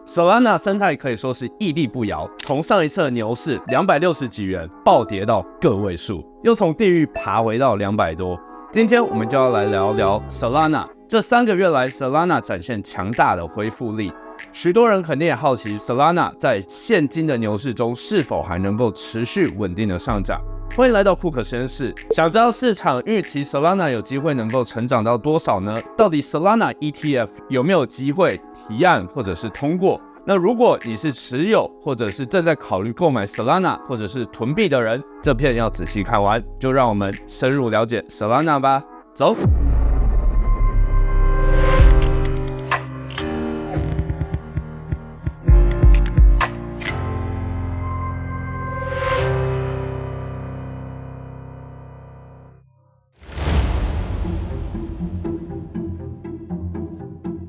Solana 生态可以说是屹立不摇，从上一次的牛市260几元暴跌到个位数，又从地狱爬回到200多。今天我们就要来聊聊 Solana。这3个月来 ，Solana 展现强大的恢复力。许多人肯定也好奇 ，Solana 在现今的牛市中是否还能够持续稳定的上涨？欢迎来到库克实验室。想知道市场预期 Solana 有机会能够成长到多少呢？到底 Solana ETF 有没有机会提案或者是通过？那如果你是持有或者是正在考虑购买 Solana 或者是囤币的人，这片要仔细看完，就让我们深入了解 Solana 吧。走。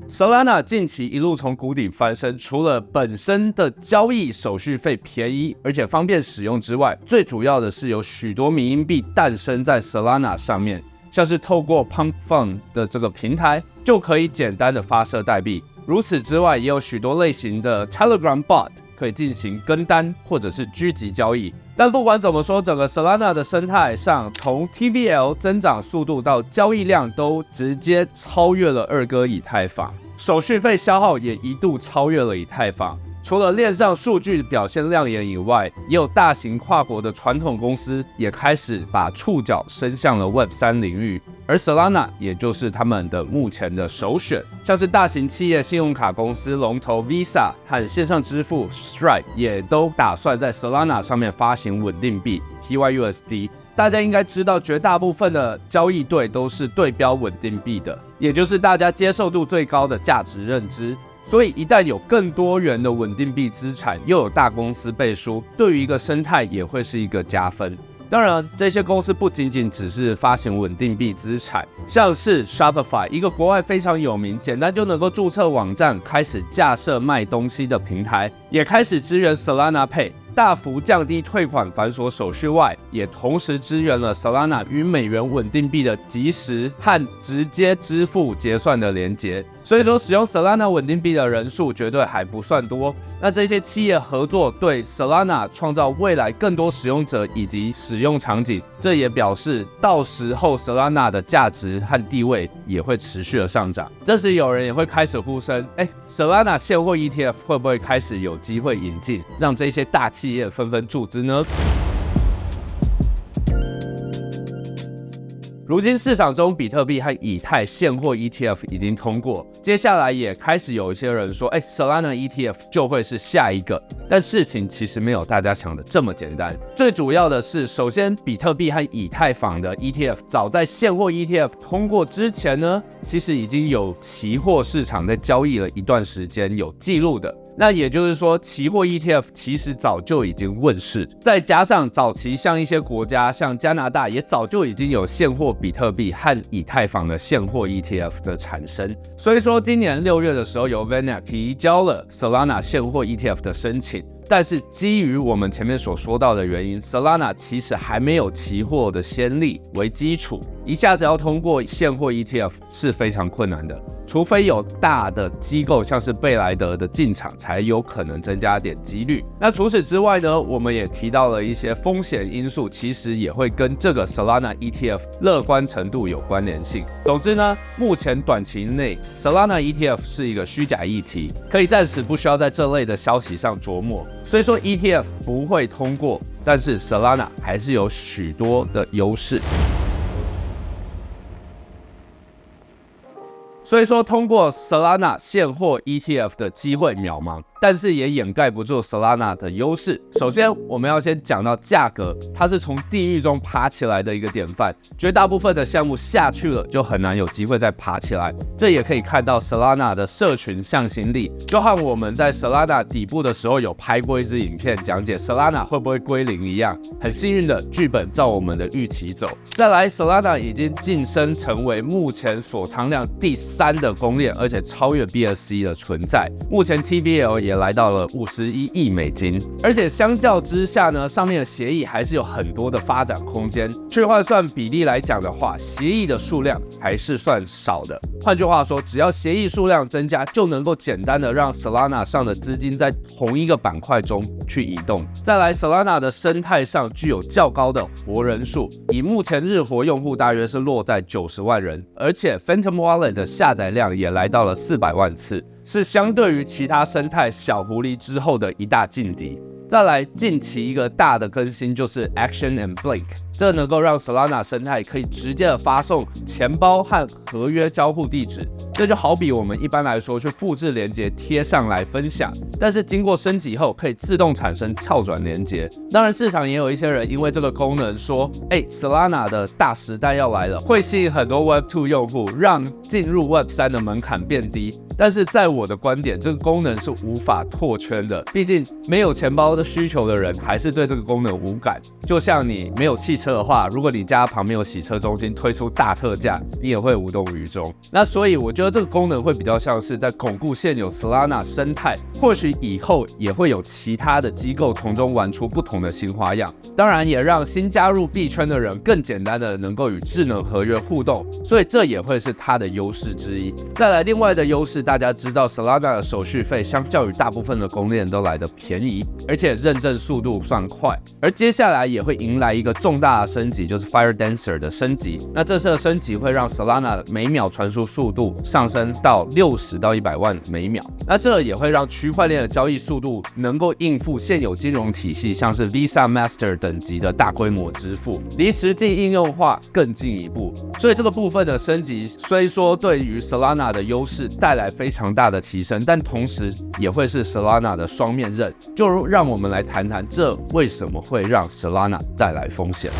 Solana 近期一路从谷底翻身，除了本身的交易手续费便宜而且方便使用之外，最主要的是有许多迷因币诞生在 Solana 上面，像是透过 Pump Fund 的这个平台就可以简单的发射代币。如此之外，也有许多类型的 Telegram Bot 可以进行跟单或者是狙击交易。但不管怎么说，整个 Solana 的生态上，从 TVL 增长速度到交易量都直接超越了二哥以太坊。手续费消耗也一度超越了以太坊。除了链上数据表现亮眼以外，也有大型跨国的传统公司也开始把触角伸向了 Web3 领域，而 Solana 也就是他们的目前的首选。像是大型企业信用卡公司龙头 Visa 和线上支付 Stripe 也都打算在 Solana 上面发行稳定币 PYUSD。大家应该知道，绝大部分的交易对都是对标稳定币的，也就是大家接受度最高的价值认知。所以一旦有更多元的稳定币资产，又有大公司背书，对于一个生态也会是一个加分。当然，这些公司不仅仅只是发行稳定币资产，像是 Shopify 一个国外非常有名、简单就能够注册网站、开始架设卖东西的平台，也开始支援 Solana Pay。大幅降低退款繁琐手续外，也同时支援了 Solana 与美元稳定币的即时和直接支付结算的连结。所以说，使用 Solana 稳定币的人数绝对还不算多。那这些企业合作对 Solana 创造未来更多使用者以及使用场景，这也表示到时候 Solana 的价值和地位也会持续的上涨。这时有人也会开始呼声，Solana 现货 ETF 会不会开始有机会引进，让这些大企业纷纷注资呢？如今市场中，比特币和以太现货 ETF 已经通过，接下来也开始有一些人说，Solana ETF 就会是下一个。但事情其实没有大家想的这么简单。最主要的是，首先，比特币和以太坊的 ETF 早在现货 ETF 通过之前呢，其实已经有期货市场在交易了一段时间，有记录的。那也就是说，期货 ETF 其实早就已经问世，再加上早期像一些国家，像加拿大也早就已经有现货比特币和以太坊的现货 ETF 的产生。所以说，今年6月的时候，由 VanEck 提交了 Solana 现货 ETF 的申请。但是基于我们前面所说到的原因 ，Solana 其实还没有期货的先例为基础，一下子要通过现货 ETF 是非常困难的。除非有大的机构像是贝莱德的进场，才有可能增加点几率。那除此之外呢，我们也提到了一些风险因素，其实也会跟这个 Solana ETF 乐观程度有关联性。总之呢，目前短期内 Solana ETF 是一个虚假议题，可以暂时不需要在这类的消息上琢磨。所以说 ETF 不会通过，但是 Solana 还是有许多的优势。所以说，通过 Solana 现货 ETF 的机会渺茫，但是也掩盖不住 Solana 的优势。首先，我们要先讲到价格，它是从地狱中爬起来的一个典范。绝大部分的项目下去了，就很难有机会再爬起来。这也可以看到 Solana 的社群向心力，就和我们在 Solana 底部的时候有拍过一支影片讲解 Solana 会不会归零一样。很幸运的，剧本照我们的预期走。再来 ，Solana 已经晋升成为目前锁仓量第3的公链，而且超越 BSC 的存在。目前 TVL 也来到了51亿美金，而且相较之下呢，上面的协议还是有很多的发展空间。去换算比例来讲的话，协议的数量还是算少的。换句话说，只要协议数量增加，就能够简单的让 Solana 上的资金在同一个板块中去移动。再来 ，Solana 的生态上具有较高的活人数，以目前日活用户大约是落在90万人，而且 Phantom Wallet 的下载量也来到了400万次，是相对于其他生态小狐狸之后的一大劲敌。再来，近期一个大的更新就是 Action and Blink， 这能够让 Solana 生态可以直接的发送钱包和合约交互地址。这就好比我们一般来说去复制连结贴上来分享，但是经过升级后可以自动产生跳转连结。当然，市场也有一些人因为这个功能说，Solana 的大时代要来了，会吸引很多 Web2 用户，让进入 Web3 的门槛变低。但是在我的观点，这个功能是无法拓圈的，毕竟没有钱包的需求的人还是对这个功能无感。就像你没有汽车的话，如果你家旁边有洗车中心推出大特价，你也会无动于衷。那所以我觉得这个功能会比较像是在巩固现有 Solana 生态，或许以后也会有其他的机构从中玩出不同的新花样。当然也让新加入币圈的人更简单的能够与智能合约互动，所以这也会是它的优势之一。再来，另外的优势，大家知道 Solana 的手续费相较于大部分的公链都来得便宜，而且认证速度算快。而接下来也会迎来一个重大的升级，就是 Firedancer 的升级。那这次的升级会让 Solana 每秒传输速度上升到60到100万每秒。那这也会让区块链的交易速度能够应付现有金融体系，像是 Visa、Master 等级的大规模支付，离实际应用化更进一步。所以这个部分的升级，虽说对于 Solana 的优势带来非常大的提升，但同时也会是 Solana 的双面刃。就让我们来谈谈这为什么会让 Solana 带来风险。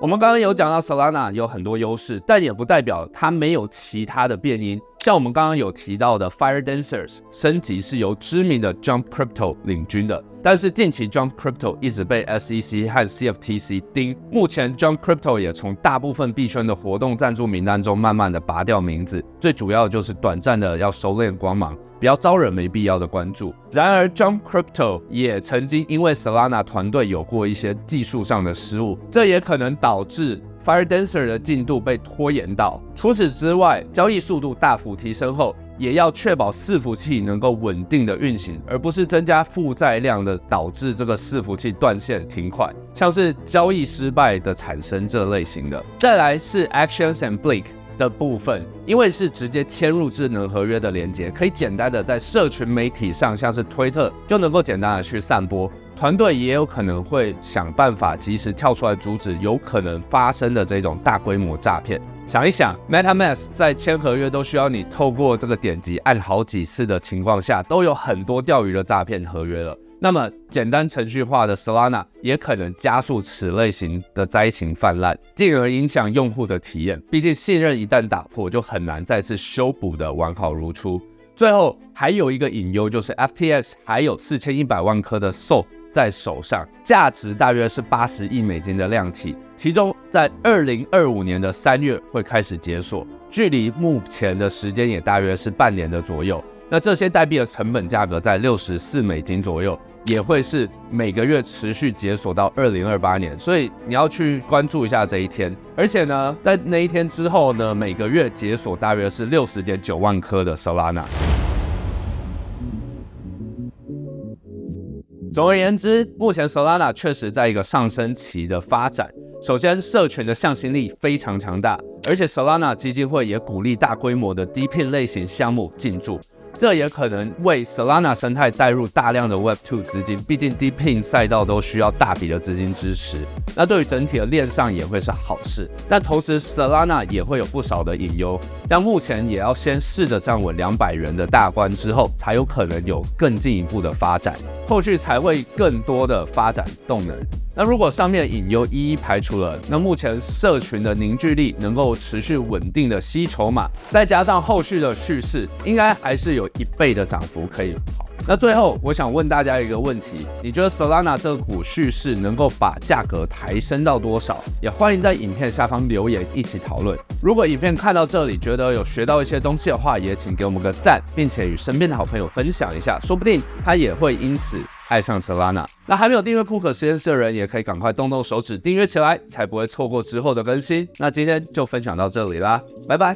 我们刚刚有讲到 Solana 有很多优势，但也不代表它没有其他的变因。像我们刚刚有提到的 Firedancers 升级是由知名的 Jump Crypto 领军的，但是近期 Jump Crypto 一直被 SEC 和 CFTC 盯，目前 Jump Crypto 也从大部分币圈的活动赞助名单中慢慢的拔掉名字，最主要就是短暂的要收敛光芒，不要招惹没必要的关注。然而 Jump Crypto 也曾经因为 Solana 团队有过一些技术上的失误，这也可能导致Firedancer 的进度被拖延到。除此之外，交易速度大幅提升后，也要确保伺服器能够稳定的运行，而不是增加负载量的导致这个伺服器断线停款，像是交易失败的产生这类型的。再来是 Actions and Blink 的部分，因为是直接嵌入智能合约的连接，可以简单的在社群媒体上，像是推特就能够简单的去散播。团队也有可能会想办法及时跳出来阻止有可能发生的这种大规模诈骗。想一想 ，MetaMask 在签合约都需要你透过这个点击按好几次的情况下，都有很多钓鱼的诈骗合约了。那么简单程序化的 Solana 也可能加速此类型的灾情泛滥，进而影响用户的体验。毕竟信任一旦打破，就很难再次修补的完好如初。最后还有一个隐忧，就是 FTX 还有4100万颗的 SOL 在手上，价值大约是80亿美金的量体，其中在2025年的3月会开始解锁，距离目前的时间也大约是半年的左右。那这些代币的成本价格在64美金左右，也会是每个月持续解锁到2028年，所以你要去关注一下这一天。而且呢，在那一天之后呢，每个月解锁大约是60.9万颗的 Solana。总而言之，目前 Solana 确实在一个上升期的发展。首先，社群的向心力非常强大，而且 Solana 基金会也鼓励大规模的低聘类型项目进驻。这也可能为 Solana 生态带入大量的 Web2 资金，毕竟 DeepIn 赛道都需要大笔的资金支持，那对于整体的链上也会是好事。但同时 Solana 也会有不少的隐忧，但目前也要先试着站稳200元的大关之后，才有可能有更进一步的发展，后续才会更多的发展动能。那如果上面的隐忧一一排除了，那目前社群的凝聚力能够持续稳定的吸筹码，再加上后续的叙事，应该还是有1倍的涨幅可以跑。那最后，我想问大家一个问题：你觉得 Solana 这个股叙事能够把价格抬升到多少？也欢迎在影片下方留言一起讨论。如果影片看到这里觉得有学到一些东西的话，也请给我们个赞，并且与身边的好朋友分享一下，说不定他也会因此爱上 Solana。那还没有订阅库克实验室的人，也可以赶快动动手指订阅起来，才不会错过之后的更新。那今天就分享到这里啦，拜拜。